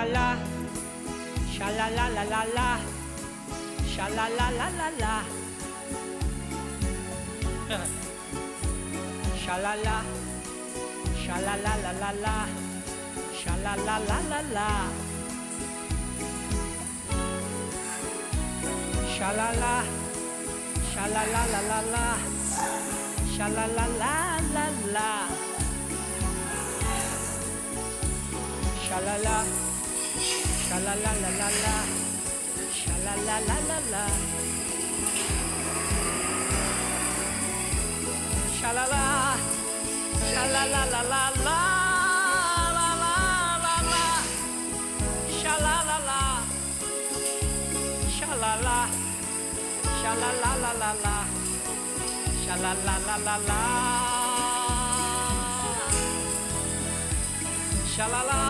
la, sha la la la la la, sha la la la la la. Sha la la, sha la la la la la, sha la la la la la. Sha la la, sha la la la la la, sha la la la la la. Sha la la, sha la la la la la, sha la la la la la. Sha la la, sha la la la la la, la la la la. Sha la la la, sha la la, sha la la la la la, sha la la la la la. Sha la la.